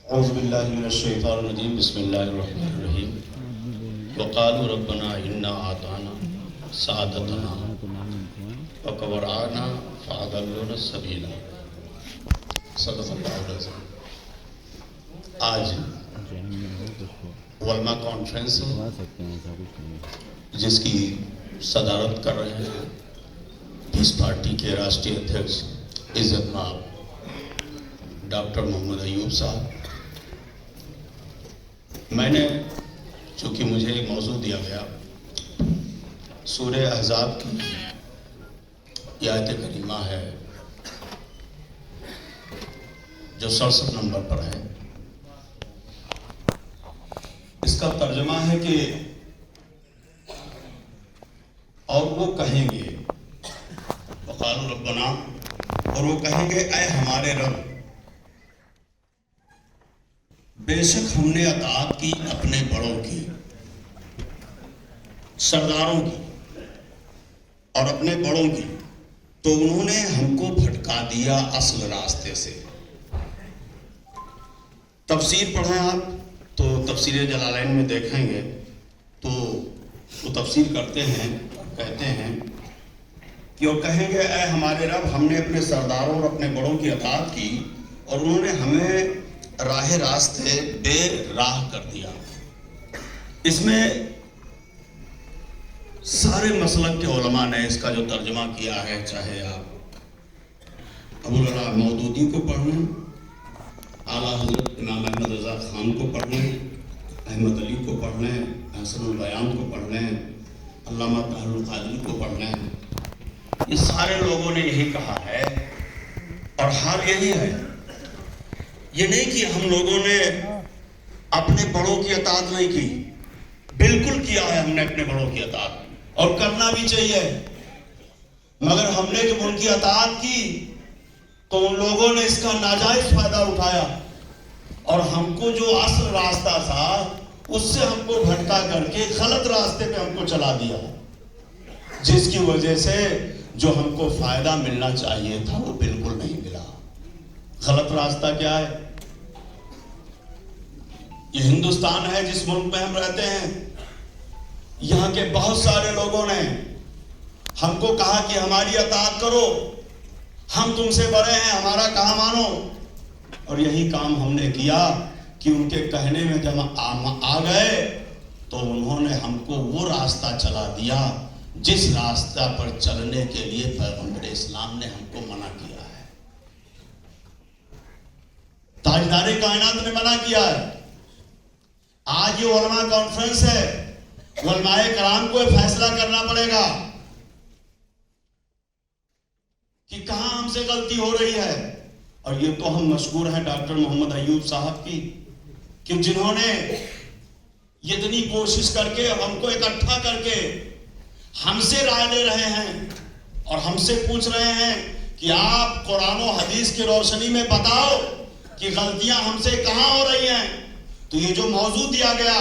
اعوذ باللہ من الشیطان الرجیم بسم اللہ الرحمن الرحیم وقالوا ربنا انا اطعنا سادتنا وكبراءنا فاضلونا السبیل صدق اللہ العظیم۔ آج علماء کانفرنس جس کی صدارت کر رہے ہیں پیس پارٹی کے راشٹری ادھیکش عزت مآب ڈاکٹر محمد ایوب صاحب، میں نے چونکہ مجھے ایک موضوع دیا گیا سورہ احزاب کی یہ آیت کریمہ ہے جو 67 نمبر پر ہے، اس کا ترجمہ ہے کہ اور وہ کہیں گے وقالوا ربنا، اور وہ کہیں گے اے ہمارے رب، بے شک ہم نے اطاعت کی اپنے بڑوں کی، سرداروں کی اور اپنے بڑوں کی، تو انہوں نے ہم کو بھٹکا دیا اصل راستے سے۔ تفسیر پڑھیں آپ تو تفسیر جلالین میں دیکھیں گے تو وہ تفسیر کرتے ہیں اور کہتے ہیں کہ وہ کہیں گے اے ہمارے رب، ہم نے اپنے سرداروں اور اپنے بڑوں کی اطاعت کی اور انہوں نے ہمیں راہ راستے بے راہ کر دیا۔ اس میں سارے مسلک کے علماء نے اس کا جو ترجمہ کیا ہے، چاہے آپ ابوالعلا مودودی کو پڑھ لیں، اعلیٰ حضرت امام احمد رضا خان کو پڑھ لیں، احمد علی کو پڑھ لیں، حسن البیان کو پڑھ لیں، علامہ طاہر القادری کو پڑھ لیں، یہ سارے لوگوں نے یہی کہا ہے اور حال یہی ہے۔ یہ نہیں کہ ہم لوگوں نے اپنے بڑوں کی اطاعت نہیں کی، بالکل کیا ہے ہم نے اپنے بڑوں کی اطاعت، اور کرنا بھی چاہیے، مگر ہم نے جب ان کی اطاعت کی تو ان لوگوں نے اس کا ناجائز فائدہ اٹھایا اور ہم کو جو اصل راستہ تھا اس سے ہم کو بھٹکا کر کے غلط راستے پہ ہم کو چلا دیا، جس کی وجہ سے جو ہم کو فائدہ ملنا چاہیے تھا وہ بالکل نہیں ملا۔ غلط راستہ کیا ہے؟ یہ ہندوستان ہے جس ملک میں ہم رہتے ہیں، یہاں کے بہت سارے لوگوں نے ہم کو کہا کہ ہماری اطاعت کرو، ہم تم سے بڑے ہیں، ہمارا کہا مانو، اور یہی کام ہم نے کیا کہ ان کے کہنے میں جب آ گئے تو انہوں نے ہم کو وہ راستہ چلا دیا جس راستہ پر چلنے کے لیے پیغمبر اسلام نے ہم کو منع کیا ہے، تاجدار کائنات نے منع کیا ہے۔ آج یہ علماء کانفرنس ہے، علماء کرام کو فیصلہ کرنا پڑے گا کہ کہاں ہم سے غلطی ہو رہی ہے، اور یہ تو ہم مشکور ہیں ڈاکٹر محمد ایوب صاحب کی کہ جنہوں نے اتنی کوشش کر کے ہم کو اکٹھا کر کے ہم سے رائے لے رہے ہیں اور ہم سے پوچھ رہے ہیں کہ آپ قرآن و حدیث کی روشنی میں بتاؤ کہ غلطیاں ہم سے کہاں ہو رہی ہیں۔ تو یہ جو موضوع دیا گیا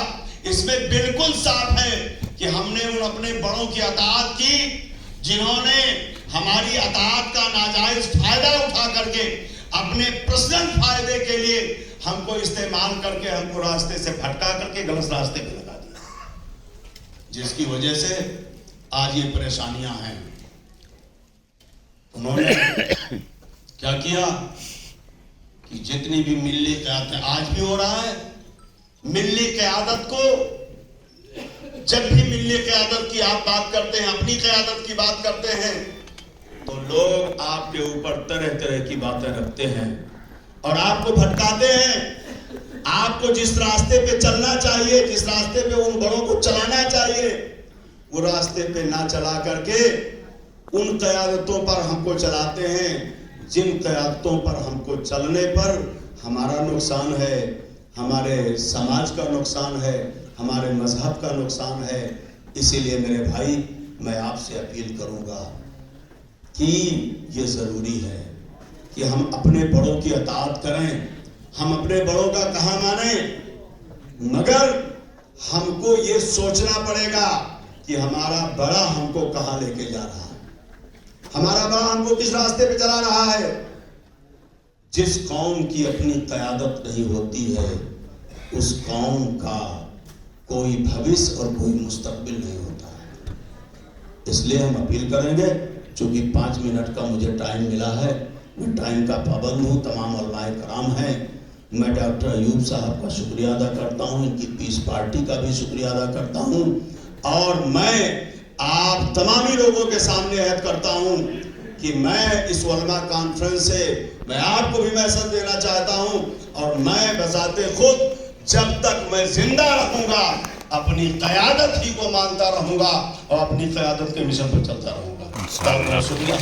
اس میں بالکل صاف ہے کہ ہم نے ان اپنے بڑوں کی اطاعت کی جنہوں نے ہماری اطاعت کا ناجائز فائدہ اٹھا کر کے اپنے پرسنل فائدے کے لیے ہم کو استعمال کر کے ہم کو راستے سے بھٹکا کر کے غلط راستے پہ لگا دیا، جس کی وجہ سے آج یہ پریشانیاں ہیں۔ انہوں نے کیا کیا کہ جتنی بھی ملی قیادتیں، آج بھی ہو رہا ہے، ملی قیادت کو جب بھی ملی قیادت کی آپ بات کرتے ہیں، اپنی قیادت کی بات کرتے ہیں، تو لوگ آپ کے اوپر طرح طرح کی باتیں رکھتے ہیں اور آپ کو بھٹکاتے ہیں۔ آپ کو جس راستے پہ چلنا چاہیے، جس راستے پہ ان بڑوں کو چلانا چاہیے، وہ راستے پہ نہ چلا کر کے ان قیادتوں پر ہم کو چلاتے ہیں جن قیادتوں پر ہم کو چلنے پر ہمارا نقصان ہے، ہمارے سماج کا نقصان ہے، ہمارے مذہب کا نقصان ہے۔ اسی لیے میرے بھائی، میں آپ سے اپیل کروں گا کہ یہ ضروری ہے کہ ہم اپنے بڑوں کی اطاعت کریں، ہم اپنے بڑوں کا کہا مانیں، مگر ہم کو یہ سوچنا پڑے گا کہ ہمارا بڑا ہم کو کہاں لے کے جا رہا ہے، ہمارا بڑا ہم کو کس راستے پہ چلا رہا ہے۔ جس قوم کی اپنی قیادت نہیں ہوتی ہے اس قوم کا کوئی بھوش اور کوئی مستقبل نہیں ہوتا ہے. اس لیے ہم اپیل کریں گے، چونکہ 5 منٹ کا مجھے ٹائم ملا ہے، میں ٹائم کا پابند ہوں، تمام علماء کرام ہیں، میں ڈاکٹر ایوب صاحب کا شکریہ ادا کرتا ہوں، ان کی پیس پارٹی کا بھی شکریہ ادا کرتا ہوں، اور میں آپ تمامی لوگوں کے سامنے عہد کرتا ہوں کہ میں اس علماء کانفرنس سے میں آپ کو بھی میسج دینا چاہتا ہوں، اور میں بذات خود جب تک میں زندہ رہوں گا اپنی قیادت ہی کو مانتا رہوں گا اور اپنی قیادت کے مشن پر چلتا رہوں گا. شکریہ.